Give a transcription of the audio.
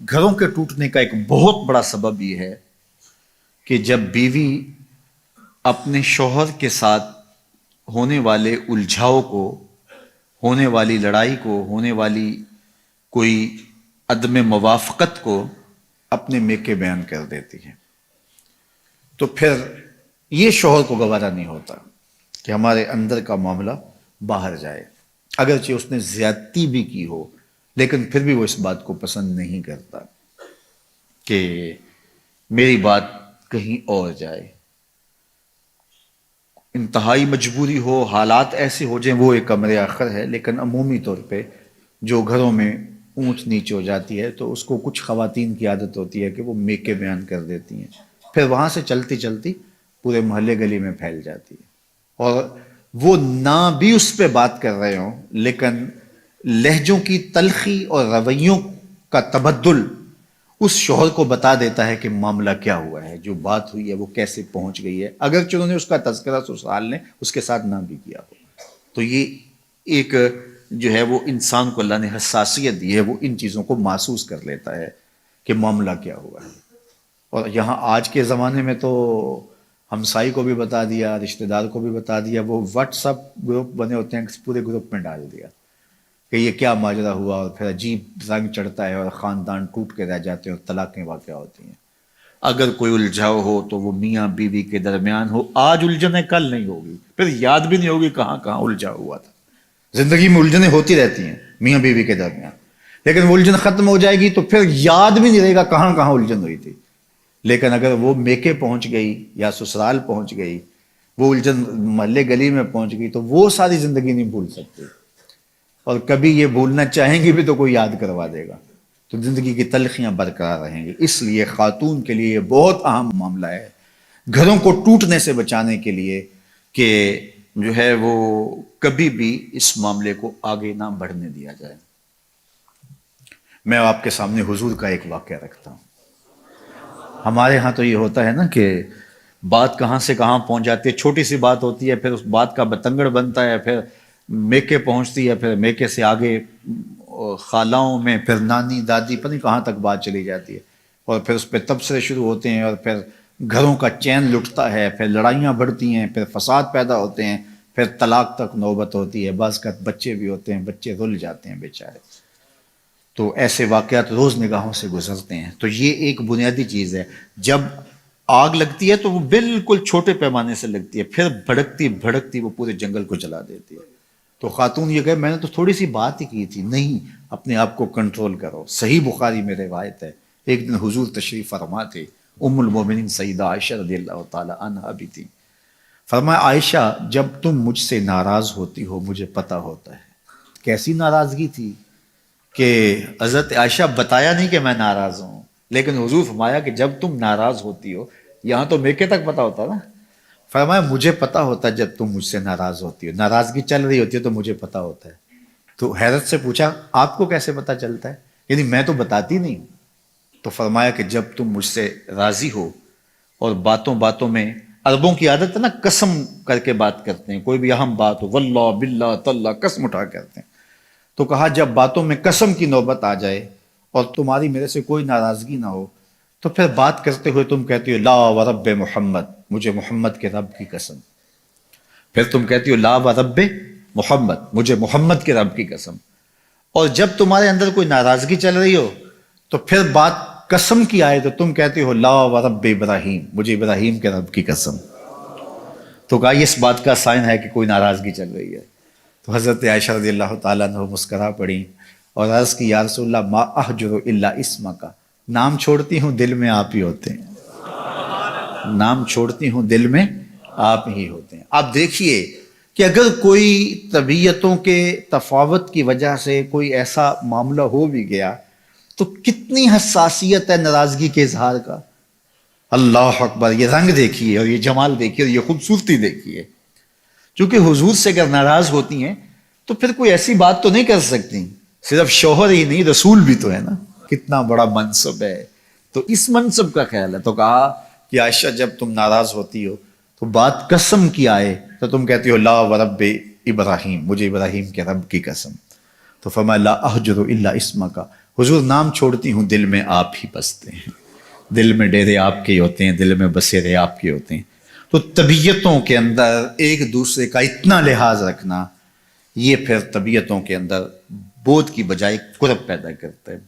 گھروں کے ٹوٹنے کا ایک بہت بڑا سبب یہ ہے کہ جب بیوی اپنے شوہر کے ساتھ ہونے والے الجھاؤ کو، ہونے والی لڑائی کو، ہونے والی کوئی عدم موافقت کو اپنے میکے بیان کر دیتی ہے، تو پھر یہ شوہر کو گوارا نہیں ہوتا کہ ہمارے اندر کا معاملہ باہر جائے، اگرچہ اس نے زیادتی بھی کی ہو، لیکن پھر بھی وہ اس بات کو پسند نہیں کرتا کہ میری بات کہیں اور جائے۔ انتہائی مجبوری ہو، حالات ایسے ہو جائیں، وہ ایک امر آخر ہے، لیکن عمومی طور پہ جو گھروں میں اونچ نیچ ہو جاتی ہے تو اس کو کچھ خواتین کی عادت ہوتی ہے کہ وہ میکے بیان کر دیتی ہیں، پھر وہاں سے چلتی چلتی پورے محلے گلی میں پھیل جاتی ہے، اور وہ نہ بھی اس پہ بات کر رہے ہوں لیکن لہجوں کی تلخی اور رویوں کا تبدل اس شوہر کو بتا دیتا ہے کہ معاملہ کیا ہوا ہے، جو بات ہوئی ہے وہ کیسے پہنچ گئی ہے، اگرچہ انہوں نے اس کا تذکرہ سسرال نے اس کے ساتھ نہ بھی کیا ہو۔ تو یہ ایک جو ہے وہ انسان کو اللہ نے حساسیت دی ہے، وہ ان چیزوں کو محسوس کر لیتا ہے کہ معاملہ کیا ہوا ہے۔ اور یہاں آج کے زمانے میں تو ہمسائی کو بھی بتا دیا، رشتہ دار کو بھی بتا دیا، وہ واٹس ایپ گروپ بنے ہوتے ہیں، پورے گروپ میں ڈال دیا کہ یہ کیا ماجرا ہوا، اور پھر عجیب رنگ چڑھتا ہے اور خاندان ٹوٹ کے رہ جاتے ہیں اور طلاقیں واقع ہوتی ہیں۔ اگر کوئی الجھاؤ ہو تو وہ میاں بیوی کے درمیان ہو، آج الجھنیں کل نہیں ہوگی، پھر یاد بھی نہیں ہوگی کہاں کہاں الجھا ہوا تھا۔ زندگی میں الجھنیں ہوتی رہتی ہیں میاں بیوی کے درمیان، لیکن وہ الجھن ختم ہو جائے گی تو پھر یاد بھی نہیں رہے گا کہاں کہاں الجھن ہوئی تھی۔ لیکن اگر وہ میکے پہنچ گئی یا سسرال پہنچ گئی، وہ الجھن محلے گلی میں پہنچ گئی، تو وہ ساری زندگی نہیں بھول سکتے، اور کبھی یہ بھولنا چاہیں گے بھی تو کوئی یاد کروا دے گا، تو زندگی کی تلخیاں برقرار رہیں گی۔ اس لیے خاتون کے لیے یہ بہت اہم معاملہ ہے گھروں کو ٹوٹنے سے بچانے کے لیے کہ جو ہے وہ کبھی بھی اس معاملے کو آگے نہ بڑھنے دیا جائے۔ میں آپ کے سامنے حضور کا ایک واقعہ رکھتا ہوں۔ ہمارے ہاں تو یہ ہوتا ہے نا کہ بات کہاں سے کہاں پہنچ جاتی ہے، چھوٹی سی بات ہوتی ہے، پھر اس بات کا بتنگڑ بنتا ہے، پھر میکے پہنچتی ہے، پھر میکے سے آگے خالاؤں میں، پھر نانی دادی، پتہ نہیں کہاں تک بات چلی جاتی ہے، اور پھر اس پہ تبصرے شروع ہوتے ہیں، اور پھر گھروں کا چین لٹتا ہے، پھر لڑائیاں بڑھتی ہیں، پھر فساد پیدا ہوتے ہیں، پھر طلاق تک نوبت ہوتی ہے، بعض کا بچے بھی ہوتے ہیں، بچے رل جاتے ہیں بیچارے۔ تو ایسے واقعات روز نگاہوں سے گزرتے ہیں۔ تو یہ ایک بنیادی چیز ہے، جب آگ لگتی ہے تو وہ بالکل چھوٹے پیمانے سے لگتی ہے، پھر بھڑکتی بھڑکتی وہ پورے جنگل کو جلا دیتی ہے۔ تو خاتون یہ کہے میں نے تو تھوڑی سی بات ہی کی تھی، نہیں، اپنے آپ کو کنٹرول کرو۔ صحیح بخاری میں روایت ہے، ایک دن حضور تشریف فرما تھے، ام المومنین سیدہ عائشہ رضی اللہ تعالی عنہا بھی تھی۔ فرمایا عائشہ جب تم مجھ سے ناراض ہوتی ہو مجھے پتہ ہوتا ہے۔ کیسی ناراضگی تھی کہ حضرت عائشہ بتایا نہیں کہ میں ناراض ہوں، لیکن حضور فرمایا کہ جب تم ناراض ہوتی ہو، یہاں تو میکے تک پتہ ہوتا نا، فرمایا مجھے پتہ ہوتا ہے جب تم مجھ سے ناراض ہوتی ہو، ناراضگی چل رہی ہوتی ہے تو مجھے پتہ ہوتا ہے۔ تو حیرت سے پوچھا آپ کو کیسے پتہ چلتا ہے؟ یعنی میں تو بتاتی نہیں ہوں۔ تو فرمایا کہ جب تم مجھ سے راضی ہو اور باتوں باتوں میں، عربوں کی عادت ہے نا قسم کر کے بات کرتے ہیں، کوئی بھی اہم بات ہو واللہ باللہ تاللہ قسم اٹھا کرتے ہیں، تو کہا جب باتوں میں قسم کی نوبت آ جائے اور تمہاری میرے سے کوئی ناراضگی نہ ہو تو پھر بات کرتے ہوئے تم کہتی ہو لا ورب محمد، مجھے محمد کے رب کی قسم، پھر تم کہتی ہو لا ورب محمد، مجھے محمد کے رب کی قسم، اور جب تمہارے اندر کوئی ناراضگی چل رہی ہو تو پھر بات قسم کی آئے تو تم کہتی ہو لا ورب ابراہیم، مجھے ابراہیم کے رب کی قسم۔ تو کہا یہ اس بات کا سائن ہے کہ کوئی ناراضگی چل رہی ہے۔ تو حضرت عائشہ رضی اللہ تعالیٰ عنہ مسکرا پڑی اور عرض کی یا رسول اللہ ما احجر الا اسمک، نام چھوڑتی ہوں دل میں آپ ہی ہوتے ہیں، نام چھوڑتی ہوں دل میں آپ ہی ہوتے ہیں۔ آپ دیکھیے کہ اگر کوئی طبیعتوں کے تفاوت کی وجہ سے کوئی ایسا معاملہ ہو بھی گیا تو کتنی حساسیت ہے ناراضگی کے اظہار کا۔ اللہ اکبر، یہ رنگ دیکھیے اور یہ جمال دیکھیے اور یہ خوبصورتی دیکھیے، چونکہ حضور سے اگر ناراض ہوتی ہیں تو پھر کوئی ایسی بات تو نہیں کر سکتی، صرف شوہر ہی نہیں رسول بھی تو ہے نا، کتنا بڑا منصب ہے۔ تو اس منصب کا خیال ہے، تو کہا کہ عائشہ جب تم ناراض ہوتی ہو تو بات قسم کی آئے تو تم کہتی ہو لا ورب ابراہیم، مجھے ابراہیم کے رب کی قسم۔ تو فرمایا لا احجر الا اسمک، حضور نام چھوڑتی ہوں دل میں آپ ہی بستے ہیں، دل میں ڈیرے آپ کے ہوتے ہیں، دل میں بسیرے آپ کے ہوتے ہیں. تو طبیعتوں کے اندر ایک دوسرے کا اتنا لحاظ رکھنا، یہ پھر طبیعتوں کے اندر بودھ کی بجائے قرب پیدا کرتا ہے.